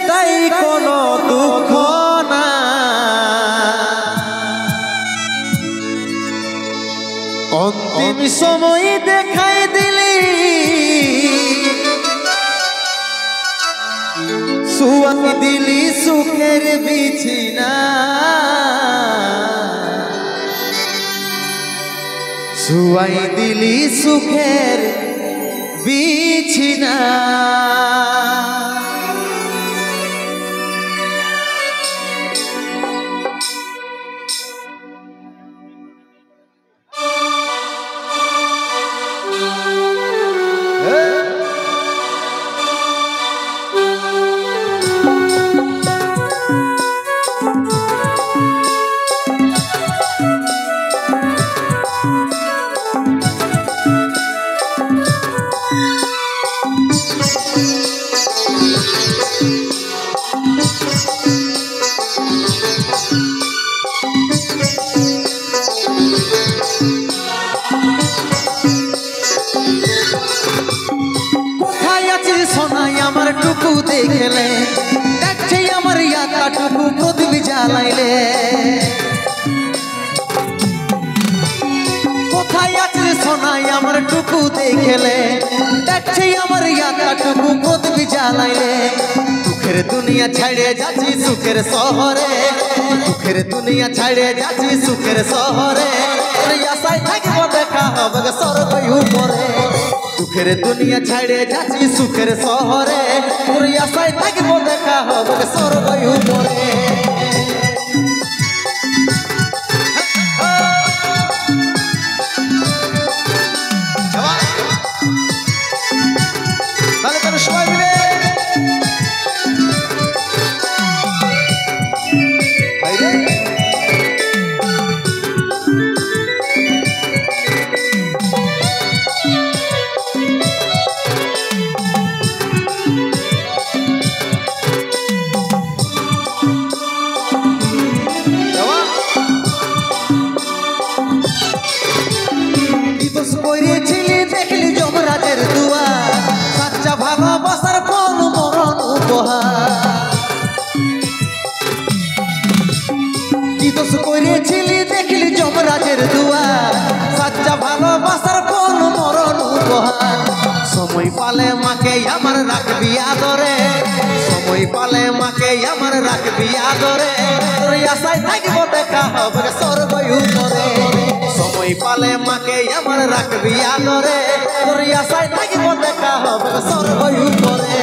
সেটাই কোনো দুঃখ না। অন্তিম সময় দেখাই দিলি শুয়াই দিলি সুখের বিছিনা, শুয়াই দিলি সুখের বিছিনা। টুকু দেখলে দেখছে আমার ইয়াকাটুকু প্রদীপ জ্বালাইলে। কোথায় আছে সোনাই আমার টুকু দেখলে দেখছে আমার ইয়াকাটুকু প্রদীপ জ্বালাইলে। দুঃখের দুনিয়া ছাড়ে যাচ্ছি সুখের শহরে, দুঃখের দুনিয়া ছাড়ে যাচ্ছি সুখের শহরে। আশায় থাকবো দেখা হবে স্বর্গ উপরে, দুঃখের দুনিয়া ছাড়ে যাচ্ছি সুখের শহরে। তোর আশায় থাকবো দেখা হবে স্বর্গ উপরে। সবাই মিলে দেখলি যমরাজের দুয়ার, সাচ্চা ভালোবাসার ফল মরণ উপহার। কি দোষ করেছিলি দেখলি যমরাজের দুয়ার, সাচ্চা ভালোবাসার ফল মরণ উপহার। সময় পালে মাকে আমার রাখবি আদরে, সময় পালে মাকে আমার রাখবি আদরে। তোর আশায় থাকবো দেখা হবে স্বর্গ উপরে, সময় পালে মাকে আমার রাখবি আদরে। তোর আশায় থাকবো দেখা হবে স্বর্গ উপরে।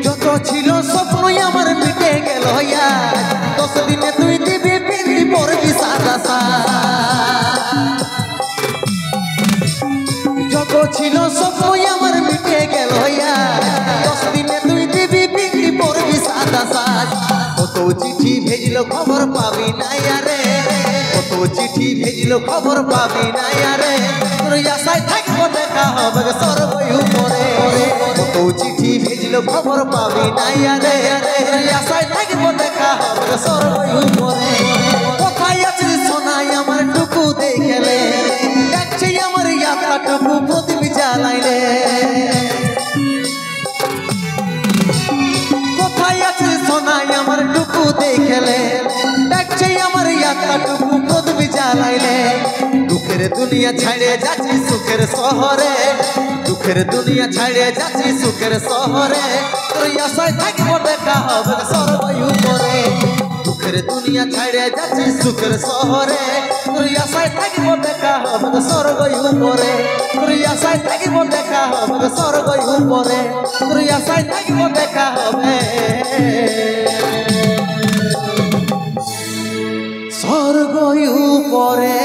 যত ছিল স্বপ্ন আমার মিটে গেল, 10 দিনে তুই দিবি পিন্দি পড়বি সাদা সাজ। যত ছিল স্বপ্ন আমার মিটে গেল, 10 দিনে তুই দিবি পিন্দি পড়বি সাদা সাজ। কত চিঠি ভেজলো খবর পাবি না রে, কত চিঠি ভেজলো খবর পাবি না রে। তোর আশায় থাকবো দেখা হবে স্বর্গ উপরে, কত চিঠি ভেজলো খবর পাবি না রে। তোর আশায় থাকবো দেখা হবে স্বর্গ উপরে। কোথায় আছিস সোনাই আমার টুকু দেখলে দেখছে আমার ইয়াকাটুকু প্রদীপ জ্বালাইলে। কোথায় আছিস সোনাই আমার টুকু দেখলে দেখছে আমার ইয়াকাটুকু প্রদীপ জ্বালাইলে। দুঃখের দুনিয়া ছাড়ে যাচ্ছি সুখের শহরে, দুঃখের দুনিয়া ছাড়ে যাচ্ছি সুখের শহরে। তোর আশায় থাকবো দেখা হবে স্বর্গ উপরে, দুঃখের দুনিয়া ছাড়ে যাচ্ছি সুখের শহরে। তোর আশায় থাকবো দেখা হবে স্বর্গ উপরে, তোর আশায় থাকবো দেখা হবে স্বর্গ উপরে, তোর আশায় থাকবো দেখা হবে স্বর্গ উপরে।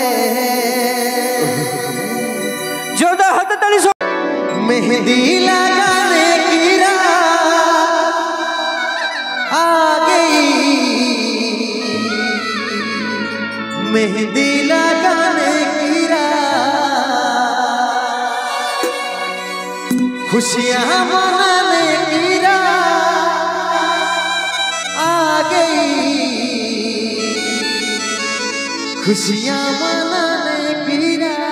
জোরদার হাতে তালি। मेहंदी लगाने की रात आ गई, मेहंदी लगाने की रात, खुशियां मनाने की रात आ गई, खुशियां मनाने की रात।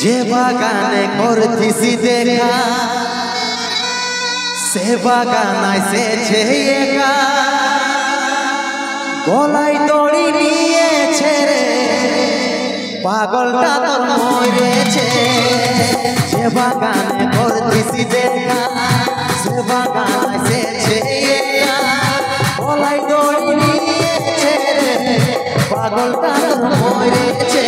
যে বাগানে করতিছি দেখা সে বাগান আইসেছে একা, গলায় দড়ি নিয়েছে রে পাগলটা তোর মরেছে। যে বাগানে করতিছি দেখা সে বাগান আইসেছে একা, গলায় দড়ি নিয়েছে রে পাগলটা তোর মরেছে।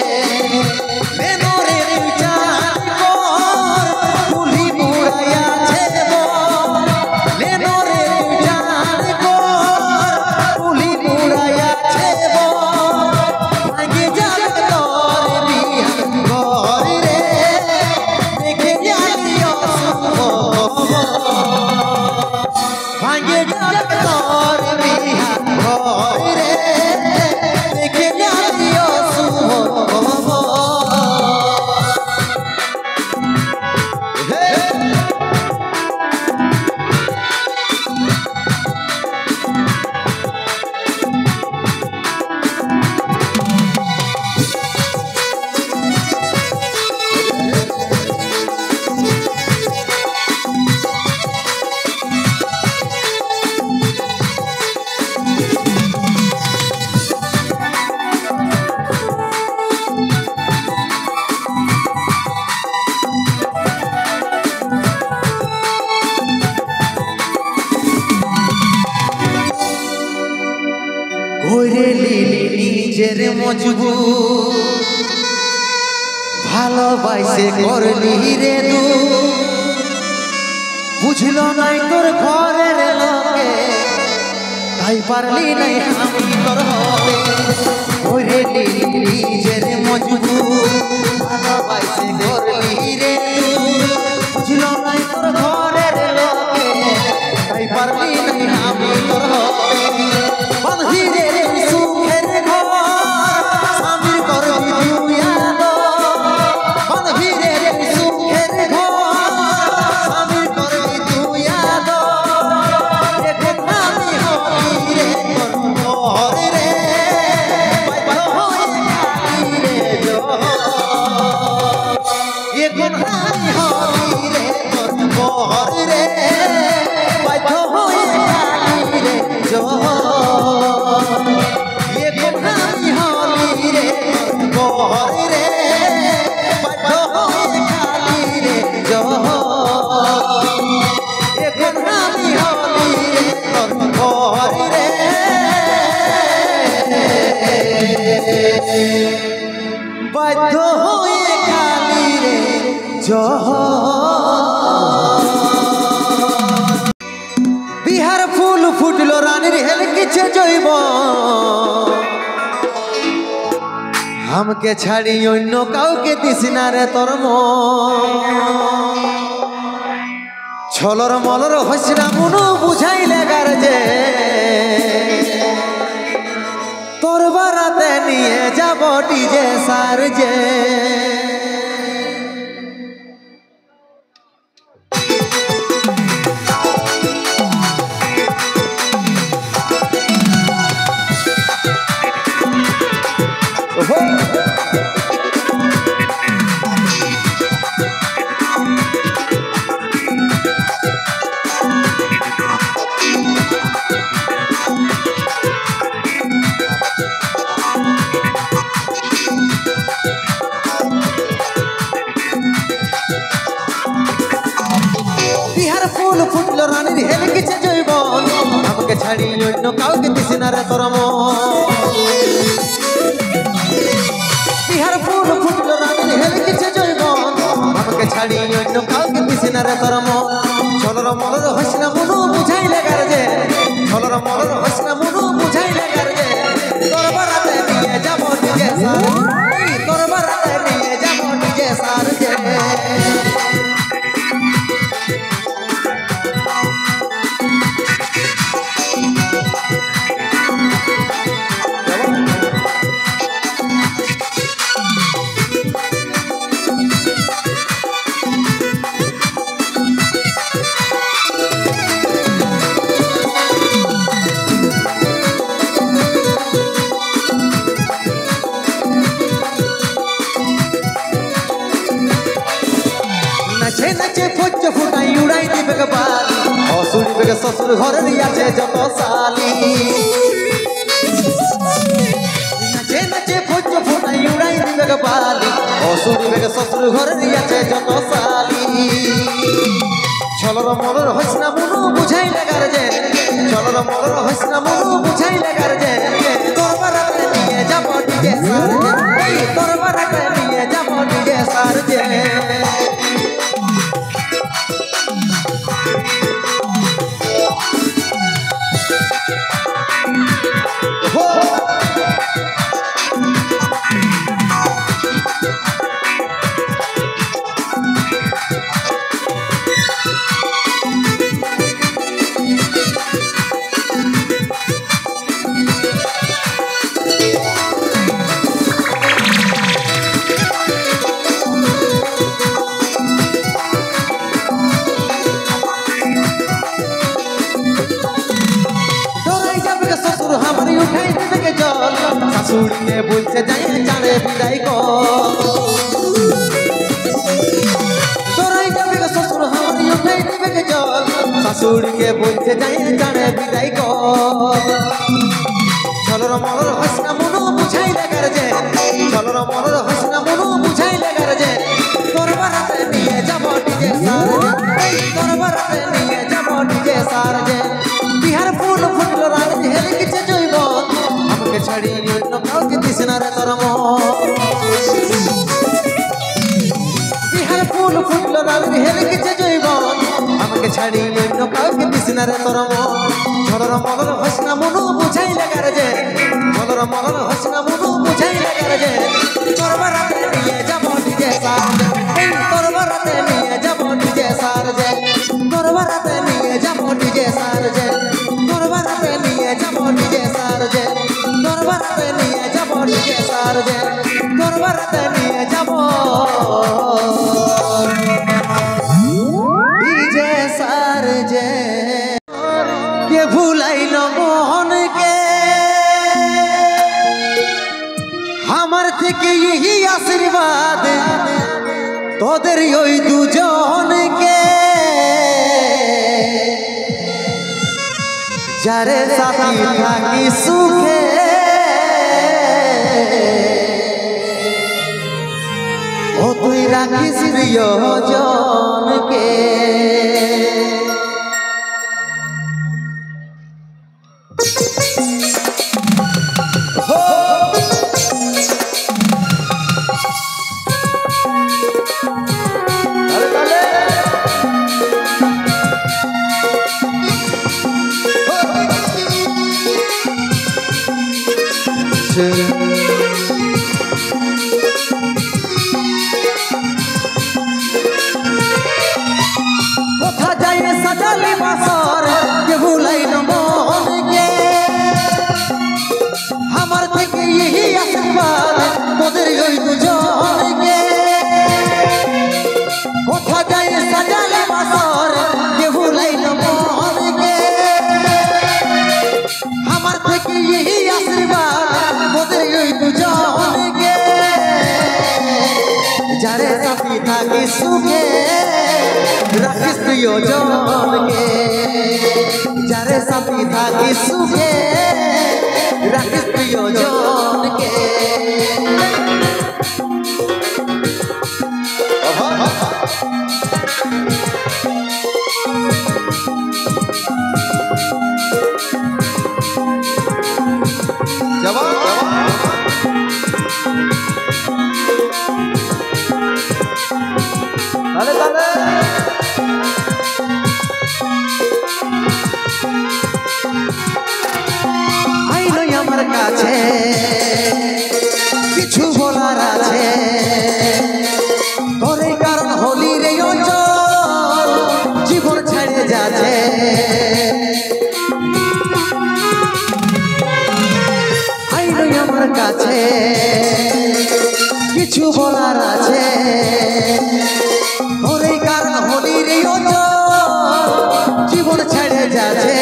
নিজের মজবুর ভালোবাসে করলি রে দু, বুঝলো নাই তোর ঘরের লোকে তাই পারলি নাই আমি তোর হবে। ওরে নিজের মজবুর ভালোবাসে করলি রে দু, বুঝলো নাই তোর ঘরের লোকে বাঁধিরে তুই সুখের ঘর স্বামীর করবি তুই আদর বাঁধিরে তুই সুখের ঘর স্বামীর করবি তুই আদর এখন আমি হবি রে ঘর রে বাধ্য হয়ে খালি রে জহর এখন আমি হবি রে ঘর রে বাধ্য হয়ে খালি রে জহর এখন আমি হবি রে ঘর রে বাধ্য হয়ে খালি রে জহর এখন আমি হবি রে ঘর রে বাধ্য হয়ে খালি রে বিহার ফুল ফুটল রানীর হেলকিছে জৈব আমাকে ছাড়ি অন্য কাউকে দিস না রে তোর ছলর মলর হসরা মনু বুঝাই লাগার যে তোর বারাতে নিয়ে যাব ডিজে সার যে ফুল ফুটল রানীর হেলকিছে জৈবন আমাকে ছাড়ি অন্য কাউকে দিস না রে তোর বিহার ফুল ফুটল রানীর হেলকিছে জৈবন আমাকে ছাড়ি অন্য কাউকে দিস না রে তোর ছলর মলর হসনা মনু বুঝাই লাগার যে ছলর মলর হসনা মনু বুঝাই লাগার যে তোর বারাতে নিয়ে যাব ডিজে সার তোর বারাতে নিয়ে যাব ডিজে সার যে নাচে নাচে ফজ্জ ফুটাই উড়াই দিবে বালি অসুরি বেগে শ্বশুর ঘরে দিয়াছে যত সালি নাচে নাচে ফজ্জ ফুটাই উড়াই দিবে বালি অসুরি বেগে শ্বশুর ঘরে দিয়াছে যত সালি ছলর মলর হসনা মনু বুঝাই লাগার যে ছলর মলর হসনা মনু বুঝাই লাগার যে তোর বারাতে নিয়ে যাব ডিজে সার যে তোর বারাতে নিয়ে যাব ডিজে সার যে उठाई देवे के जल शाশুড়ি के बोलते जाए जाने विदाई को तोराई जाबे के ससुर हमारी उठाई देवे के जल शाশুড়ি के बोलते जाए जाने विदाई को छलर मलर हसना मनु बुझाई लागार जे छलर मलर हसना मनु बुझाई लागार जे तोर बाराते निये जाबो डिजे सार तोर बाराते निये जाबो डिजे सार जे बिहार फूल फुटल रानी हेलकिছে জৈব আমাকে ছাড়ি অন্য কাউকে দিস না রে তোর বিহার ফুল ফুটল রানী হেলকিছে জৈব আমাকে ছাড়ি অন্য কাউকে দিস না রে তোর ছলর মলর হসনা মনু বুঝাই লাগার যে ছলর মলর হসনা মনু বুঝাই লাগার যে তোর বারাতে নিয়ে যাব ডিজে সার তোর বারাতে নিয়ে যাব ডিজে সার যে তোর বারাতে নিয়ে যাব ডিজে সার যে তোর বারাতে নিয়ে যাব ডিজে সার সারজে দরবারতে নিয়ে যাব ডিজে সারজে দরবারতে নিয়ে যাব ডিজে সারজে কে ভুলাইল মোহনকে আমার থেকে এই আশীর্বাদ তোদের ওই দুজনকে যারে সাথী থাকি সুখে ও তুই রাখিস প্রিয়জনকে কোথা যাই সাজালি বাসর কে ভুলাইল মনকে আমার থেকে এই আশীর্বাদ তোদের ওই দুজনকে কোথা যাই সাজালি বাসর কে ভুলাইল মনকে আমার থেকে এই আশীর্বাদ তোদের ওই দুজনকে যারে সাথী থাকি সুখে রাখিস প্রিয়জনকে যারে সাথী থাকি সুখে রাখিস প্রিয়জনকে আমার কাছে কিছু বলার আছে তোরে কারণ হলি রে অঞ্চল জীবন ছেড়ে যাচ্ছে আইনই আমার কাছে কিছু বলার আছে তোরে কারণ হলি রে অঞ্চল জীবন ছেড়ে যাচ্ছে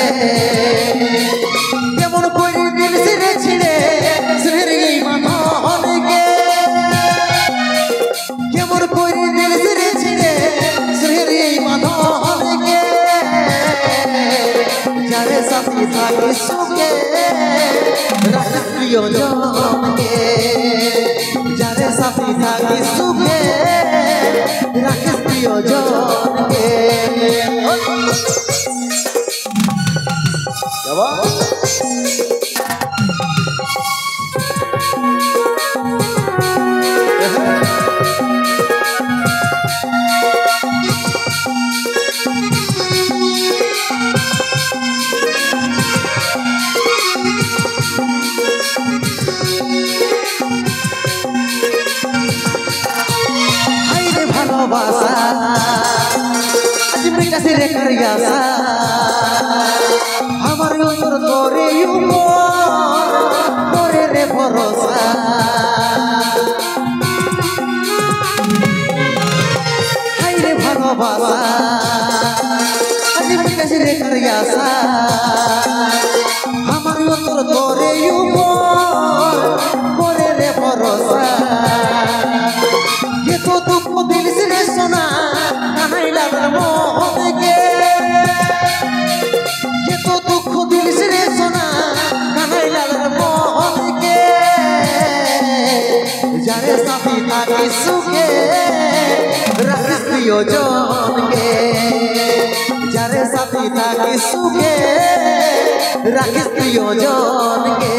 কেমন করে দিল ছিঁড়ে ছিঁড়ে ছেড়ে মানকে কেমন করে দিল ছিঁড়ে ছিঁড়ে ছেড়ে মানকে যারে সাথী থাকি সুখে রাখিস প্রিয়জনকে যারে সাথী থাকি সুখে রাখিস প্রিয়জনকে ভালোবাসা আজ মিটাছে রে করিয়াসা আমার উপর তোরে উপর তোরে রে ভরসা হাই রে ভালোবাসা আজ মিটাছে রে করিয়াসা আমার উপর তোরে উপর তোরে রে ভরসা ये तो दुख दिल से सुना नहीं लग मोहनके ये तो दुख दिल से सुना नहीं लग मोहनके जारे साथी थाकी सुखे राखिस प्रियजनके जारे साथी थाकी सुखे राखिस प्रियजनके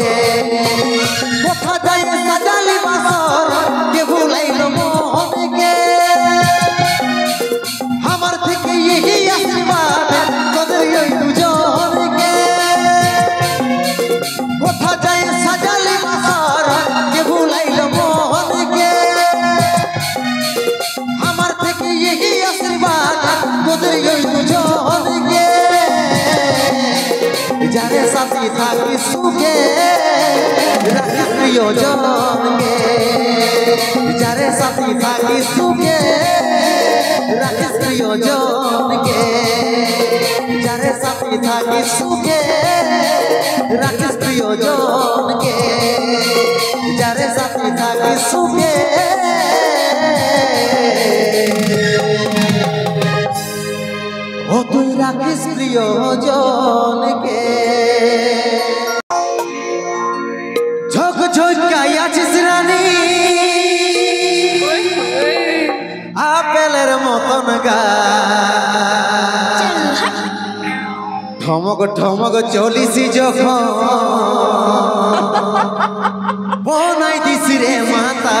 कोथा जाय साजाली बासर के भुलाइल मोहनके আমার থেকে এই আশীর্বাদ তোদের ওই দুজনকে কোথা যায় সাজালি বাসর কে ভুলাইল মোহনকে আমার থেকে এই আশীর্বাদ তোদের ওই দুজনকে যারে সাথী থাকি সুখে প্রিয়জনকে যারে সাথী থাকি সুখে রাখিস প্রিয়জনকে যারে সাথী থাকি সুখে রাখিস প্রিয়জনকে যারে সাথী থাকি সুখে ও তুই রাখিস প্রিয়জনকে ঝক ঝকাই আছিস রানী আপেলের মতন গা ঠমক ঠমক চলিস যখন বনাই দিস রে মাতা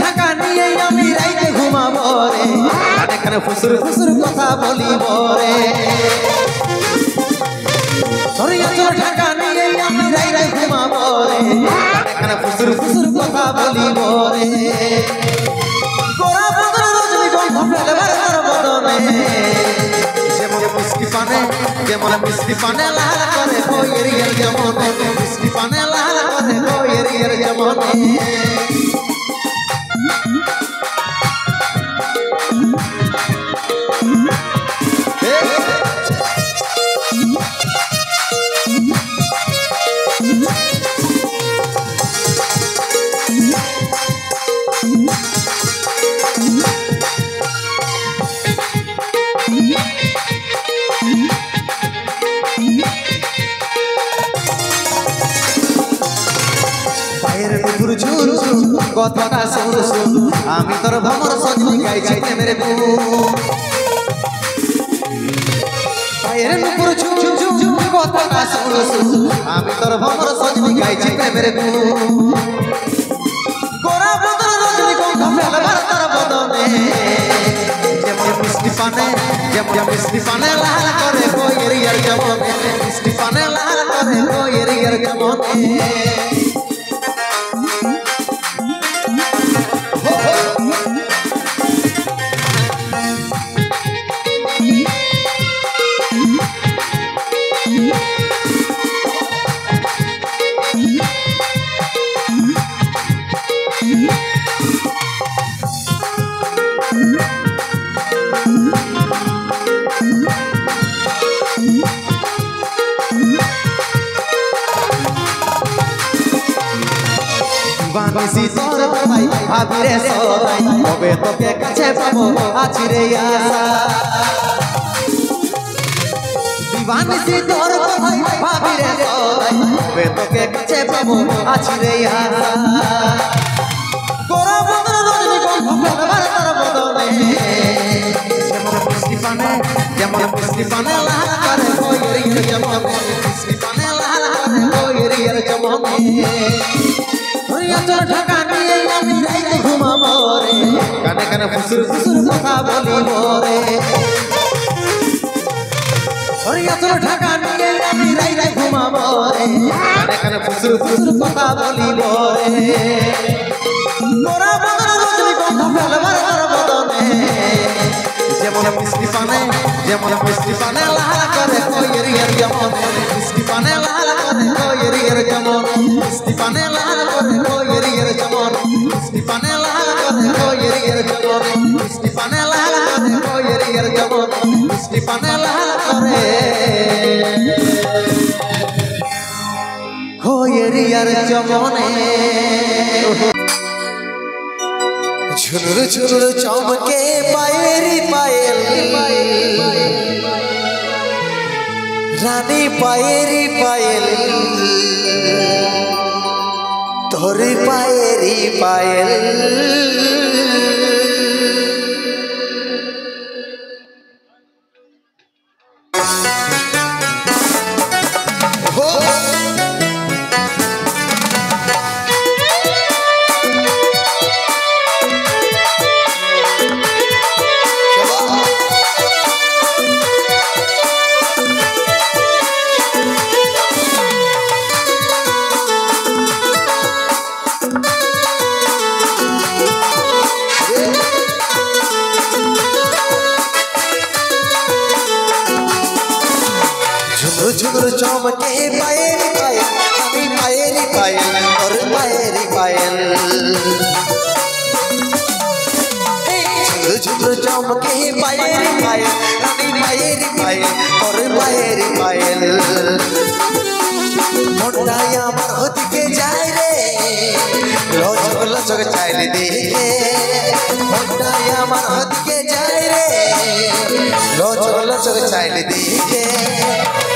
ঢাকা নিয়ে আমি রাইতে ঘুমাবো রে কানে কানে ফুসুর ফুসুর কথা বলিব রে ঢাকা নিয়ে আমি রাইতে ঘুমাবো রে কানে কানে ফুসুর ফুসুর কথা বলিব রে গোরা বদন রজনীগন্ধা ফেলবার তার বদনে যেমন মিষ্টি পানে লাল করে বইয়ের যেমন মিষ্টি পানে লাল করে বইয়ের যেমন কথাটা শুন শুন আমি তোর ভ্রমর সজনি গাইছি প্রেমের গুণ পায়ের নুপুর ঝুম ঝুম ঝুম কথাটা শুন শুন আমি তোর ভ্রমর সজনি গাইছি প্রেমের গুণ গোরা বদন রজনীগন্ধা ফেলবার তার বদনে যেমন মিষ্টি পানে লাল করে বইয়ের যেমন মিষ্টি পানে লাল করে বইয়ের যেমন বানিসি তোর ভাই ভাবিরে সবাই তবে তোকে কাছে পাবো আছি রে আশা বানিসি তোর ভাই ভাবিরে সবাই তবে তোকে কাছে পাবো আছি রে আশা গোরা বদন রজনীগন্ধা ফেলবার তার বদনে যেমন মিষ্টি পানে লাল করে বইয়ের যেমন মিষ্টি পানে লাল করে বইয়ের যেমন ঢাকা নিয়ে আমি রাইতে ঘুমাবো রে কানে কানে ফুসুর ফুসুর কথা বলিব রে ঢাকা নিয়ে আমি রাইতে ঘুমাবো রে কানে কানে ফুসুর ফুসুর কথা বলিব রে গোরা বদন রজনীগন্ধা ফেলবার তার বদনে যেমন মিষ্টি পানে লাল করে বইয়ের যেমন মিষ্টি পানে লাল করে বইয়ের যেমন মিষ্টি পানে লাল করে বইয়ের যেমন মিষ্টি পানে লাল করে বইয়ের যেমন মিষ্টি পানে লাল করে বইয়ের যেমন মিষ্টি পানে লাল করে বইয়ের যেমনে ঝুনুর ঝুনুর চমকে পায়েরি পায়েল রানী পায়েরি পায়েল তোর পায়েরি পায়েল झुमर चमके पायल पायल আমি পায়ের পায়েল তোর পায়ের পায়েল झुमर चमके पायल पायल আমি পায়ের পায়েল তোর পায়ের পায়েল মনটাই আমার ওদিকে যায় রে লচক লচক চাইলে দেখে মনটাই আমার ওদিকে যায় রে লচক লচক চাইলে দেখে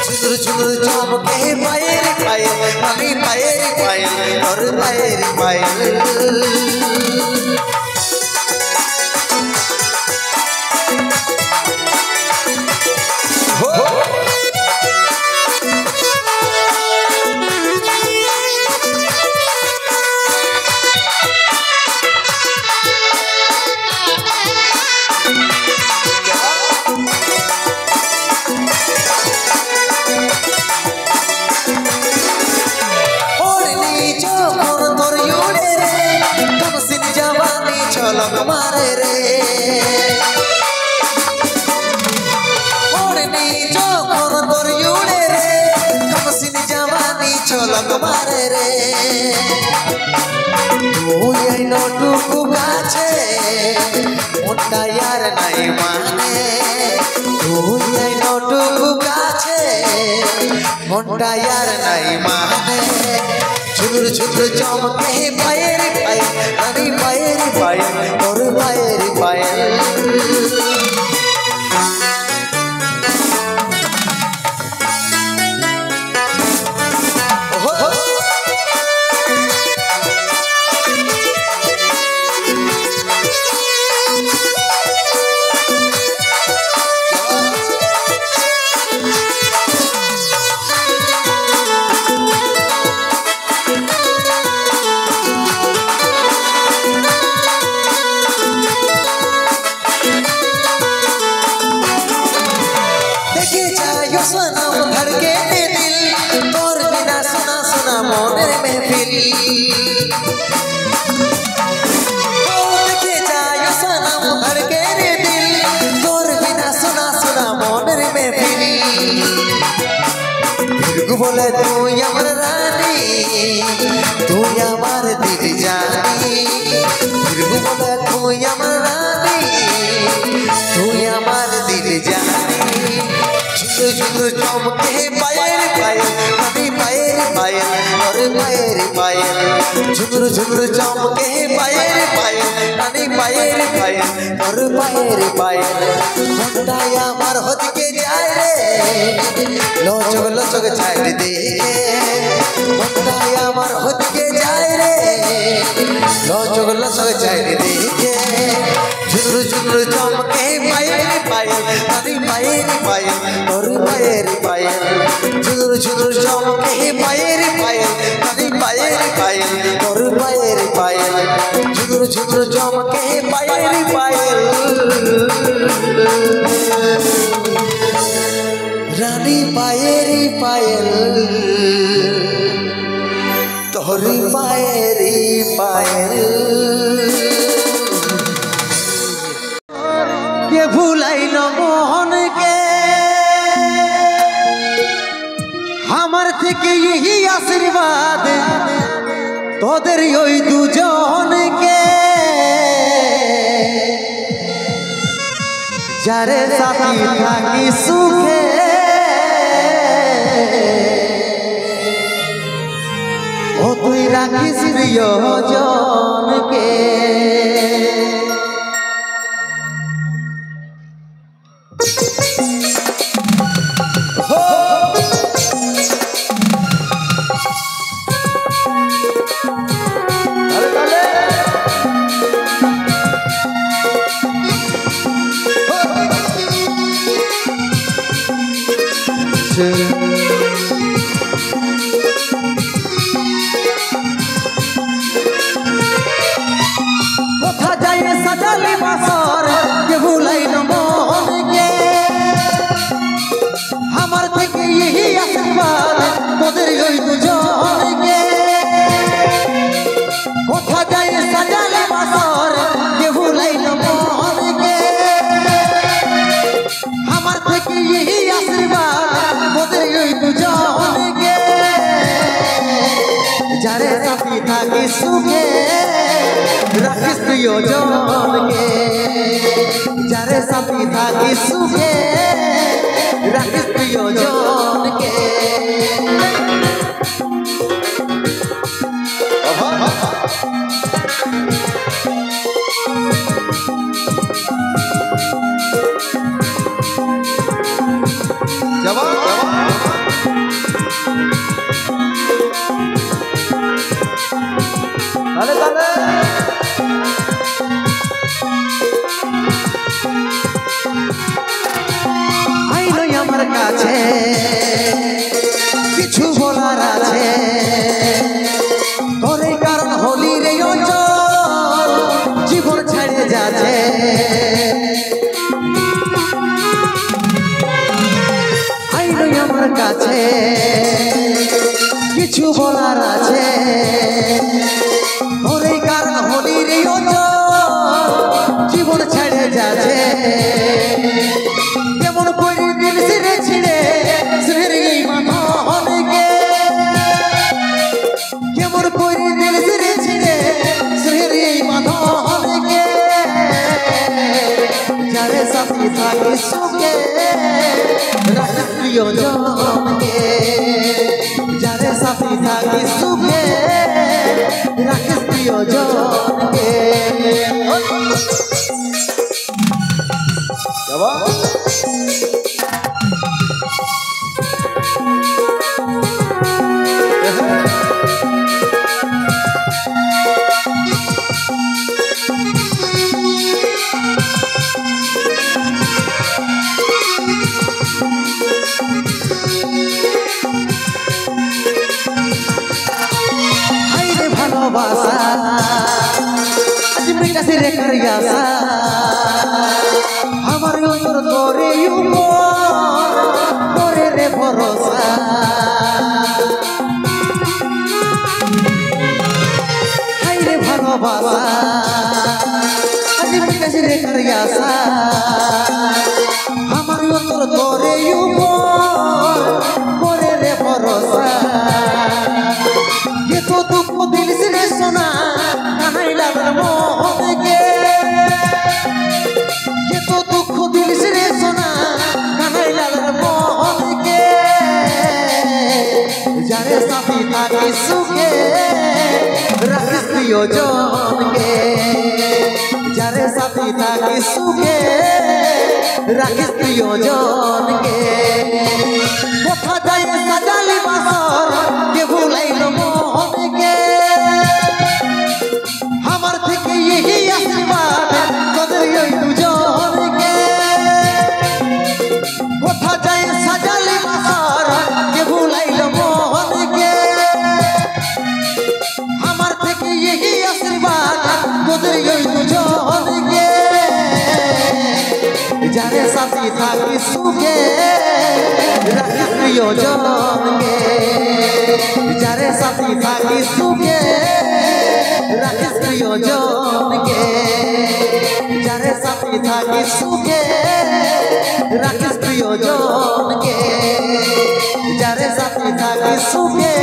झुमर झुमर चमके पायल पायल আমি পায়ের পায়েল তোর পায়ের পায়েল झलक मारे रे ओढ़नी जोखन तोर उड़े रे कमसिन जवानी झलक मारे रे তুই এই নটুকু গাছে মনটা यार নাই মানে তুই এই নটুকু গাছে মনটা यार নাই মানে झुमर झुमर चमके पायल पायल আমি পায়ের পায়েল তোর পায়ের পায়েল सनम धड़के दिल तोर बिना सुना सुना मोने महफिल देखे जायो सनम धड़के दिल तोर बिना सुना सुना मोने महफिल फिर बोले तू अमर रानी तू अमर दिल जानी फिर बोले तू अमर रानी तू अमर दिल जानी झुमर चमके पायल पायल আমি পায়ের পায়েল তোর পায়ের পায়েল झुमर झुमर चमके पायल पायल আমি পায়ের পায়েল তোর পায়ের পায়েল মনটাই আমার ওদিকে যায় রে লচক লচক চাইলে দেখে মনটাই আমার ওদিকে যায় রে লচক লচক চাইলে দেখে झुमर झुमर चमके पायल पायल আমি পায়ের পায়েল তোর পায়ের পায়েল झुमर झुमर चमके पायल पायल আমি পায়ের পায়েল তোর পায়ের পায়েল झुमर झुमर चमके पायल पायल रानी पायल पायल তোর পায়ের পায়েল के भूलाइल मोहन के हमार থেকে यही आशीर्वाद তোদের ওই দুজন के যারে সাথী থাকি সুখে ও তুই রাখিস প্রিয়জনকে কোথা যায় সাজালি বাসর কে ভুলাইল মন কে আমার থেকে यही आशीर्वाद তোদের ওই দুজনকে কোথা যায় সাজালি বাসর কে ভুলাইল মন কে আমার থেকে থেকে এই আশীর্বাদ মোদের ওই দুজনকে যারে সাথী থাকি সুখে রাখিস প্রিয়জনকে যারে সাথী থাকি সুখে রাখিস প্রিয়জনকে আমার কাছে কিছু বলার আছে তোরে কারণ হলি রে অঞ্চল জীবন ছেড়ে যাচ্ছে আইনই আমার কাছে কিছু বলার আছে তোরে কারণ হলি রে অঞ্চল জীবন ছেড়ে যাচ্ছে কেমন করে দিল ছিঁড়ে ছিঁড়ে ছেড়ে মানকে কেমন করে দিল ছিঁড়ে ছিঁড়ে ছেড়ে মানকে যারে সাথী থাকি সুখে রাখিস প্রিয়জনকে যারে সাথী থাকি সুখে রাখিস প্রিয়জনকে ভালোবাসা আজ মিটাছে রে করিয়াসা আমার উপর তোরে উপর তোরে রে ভরসা হাই রে ভালোবাসা আজ মিটাছে রে করিয়াসা আমার উপর তোরে উপর তোরে রে ভরসা ये तो दुख दिल से सुना नहीं लग मोहके ये तो दुख दिल से सुना नहीं लग मोहके जाने साथी थाकी सुखे राखिस प्रियजनके जाने साथी थाकी सुखे राखिस प्रियजनके कोथा जाय साजाली बासर के भुलाइल मोहनके আমার থেকে এই আশীর্বাদ তোদের ওই দুজনকে কোথা যায় সাজালি বাসর কে ভুলাইল মোহনকে আমার থেকে এই আশীর্বাদ তোদের ওই দুজনকে যারে সাথী থাকি সুখে রাখিস প্রিয়জনকে যারে সাথী থাকি সুখে রাখিস প্রিয়জনকে যারে সাথী থাকি সুখে রাখিস প্রিয়জনকে যারে সাথী থাকি সুখে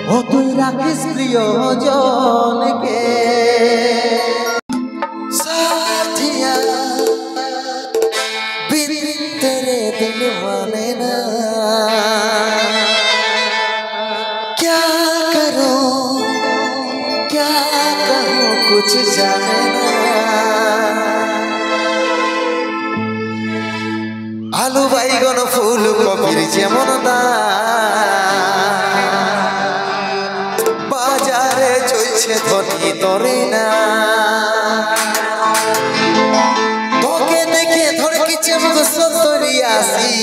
ও তুই রাখিস প্রিয়জনকে साथिया बिन तेरे दिल माने ना क्या करूं क्या कहूं कुछ जाने ना आलू बैगन फूल कपिर जेमन बाजारे चलছে ধনী তরে না তোকে দেখে ধরে কি চমক সতরিয়াসি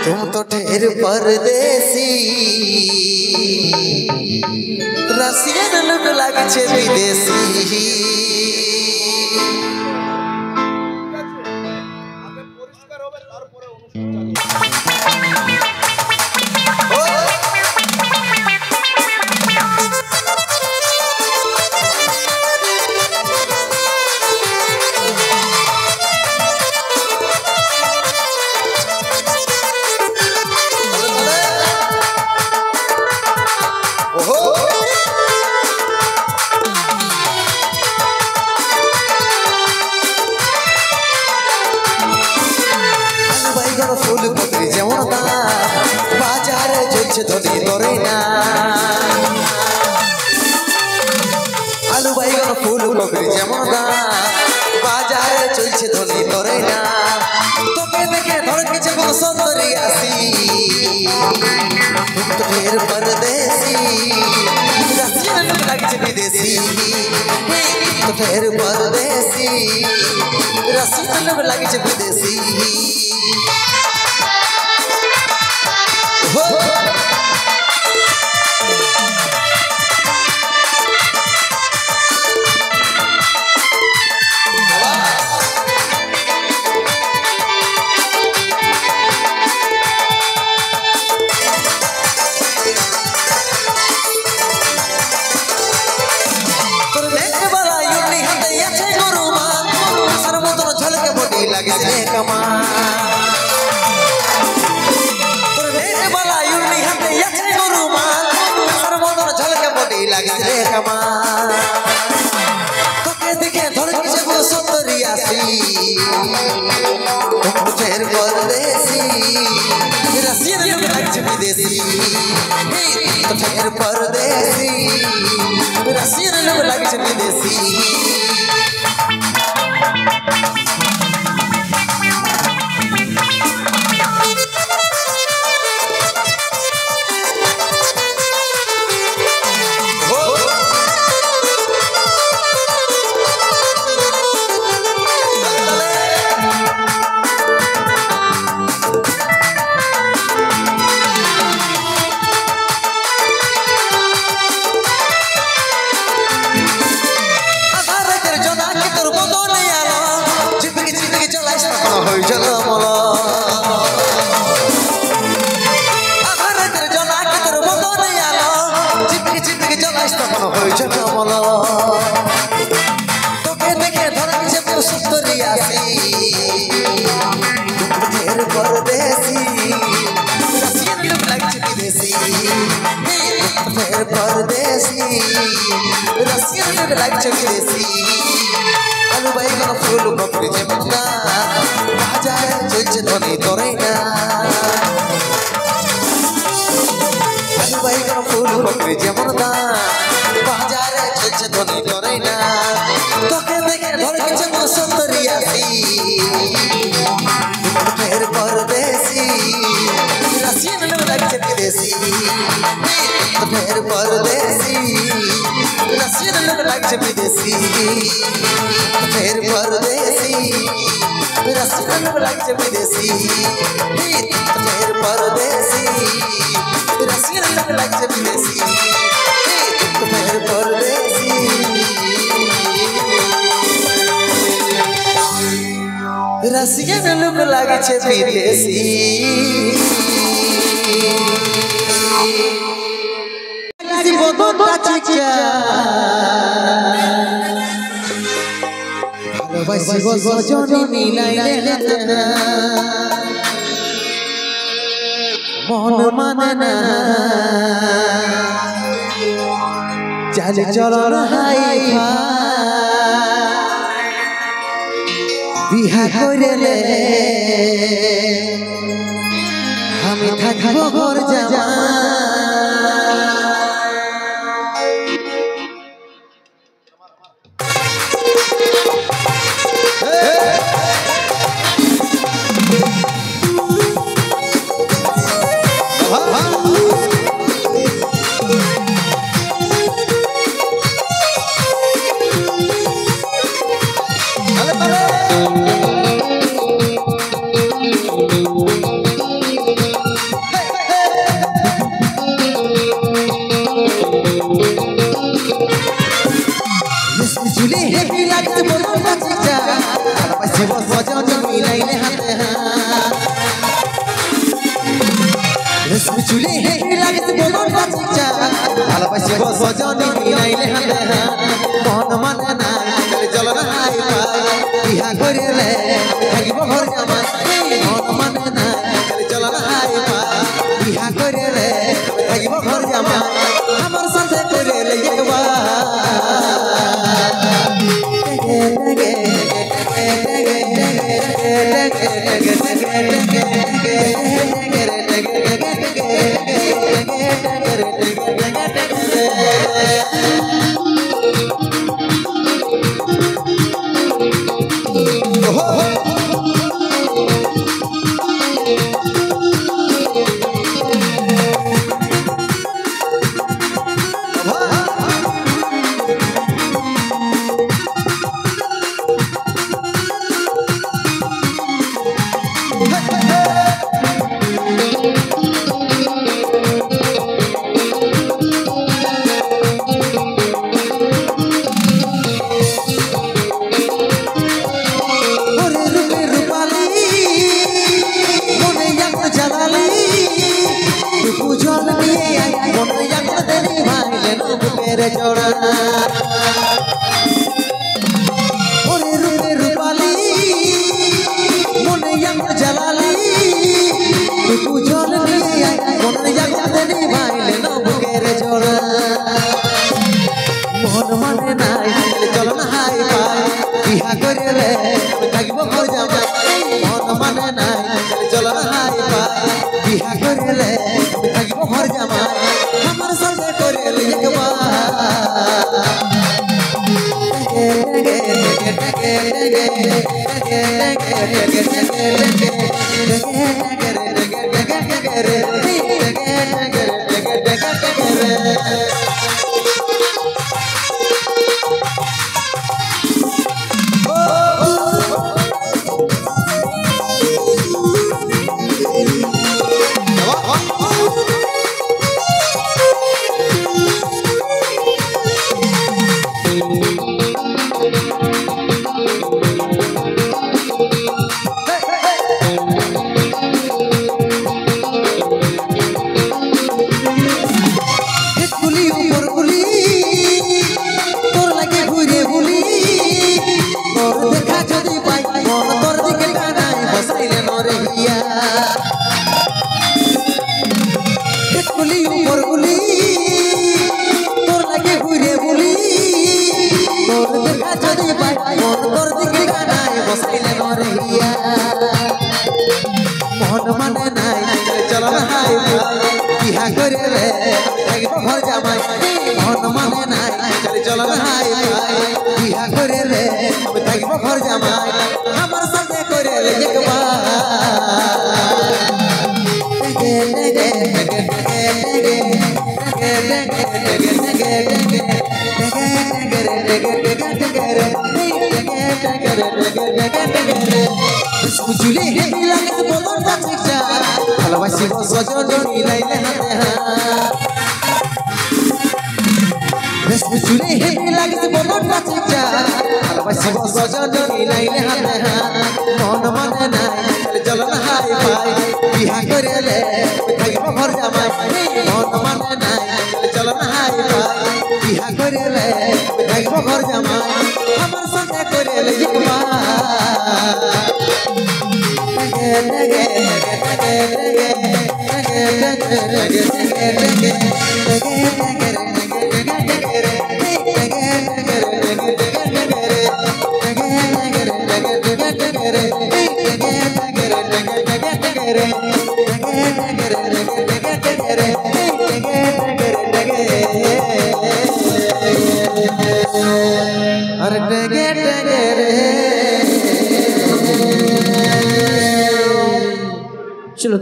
तुम तो ठहर परदेसी रसियन लोग लागছে विदेशी বকরি যেমন বাজারে চলছে ধনী ধরে না তোকে দেখে ধরকে যেমন সুন্দরী আসি ঢের পরদেশি রাশিয়ান লোক লাগছে বিদেশি ঢের পরদেশি রাশিয়ান লোক লাগছে বিদেশি তোকে দেখে ধরকে যাব সুন্দরী আসি ঢের পরদেশি রাশিয়ান লোক লাগছে বিদেশি ঢের পরদেশি রাশিয়ান লোক লাগছে বিদেশি তোকে দেখে ধরকে যাব সুন্দরী আসি ঢের পরদেশি রাশিয়ান লোক লাগছে বিদেশি ঢের পরদেশি রাশিয়ান লোক লাগছে বিদেশি আলু বাইগন ফুল বকরি যেমন বাজারে চলছে ধনী ধরে না আলু বাইগন ফুল বকরি যেমন বাজারে চলছে ধনী ধরে না তোকে দেখে ধরকে যাব সুন্দরী আসি ঢের পরদেশি রাশিয়ান লোক লাগছে বিদেশি ঢের পরদেশি রাশিয়ান লোক লাগছে বিদেশি ঢের পরদেশি রাশিয়ান লোক লাগছে বিদেশি ঢের পরদেশি রাশিয়ান লোক লাগছে বিদেশি ঢের পরদেশি রাশিয়ান লোক লাগছে বিদেশি ভালোবাসি সজনী মিলাইলে মন মানে না চাল চলন হাই বিহা কইলে আমি থাকবো ঘর জামা মানে নাই চলো না হাই ভাই বিহা করিলে থাকিব ঘর জামাই মন মানে নাই চলো না হাই ভাই বিহা করিলে থাকিব ঘর জামাই আমার সাথে করিলে একবার মন মানে নাই চলো না হাই বিহা করিলে থাকিব ঘর জামাই মন মানে নাই চলো না হাই বিহা করিলে থাকিব ঘর জামাই আমার সাথে করিলে বুঝলি লাগে বদলটা ঠিকঠাক ভালোবাসি সজন মিলাইলে হাতে হাত বুঝলি লাগে বদলটা ঠিকঠাক ভালোবাসি সজন মিলাইলে হাতে হাত মন মানে নাই চলো না হাই ভাই বিহা করিলে থাকিব ঘর জামাই মন মানে নাই চলো না হাই ভাই বিহা করিলে থাকিব ঘর জামাই আমার সাথে করিলে Chilo,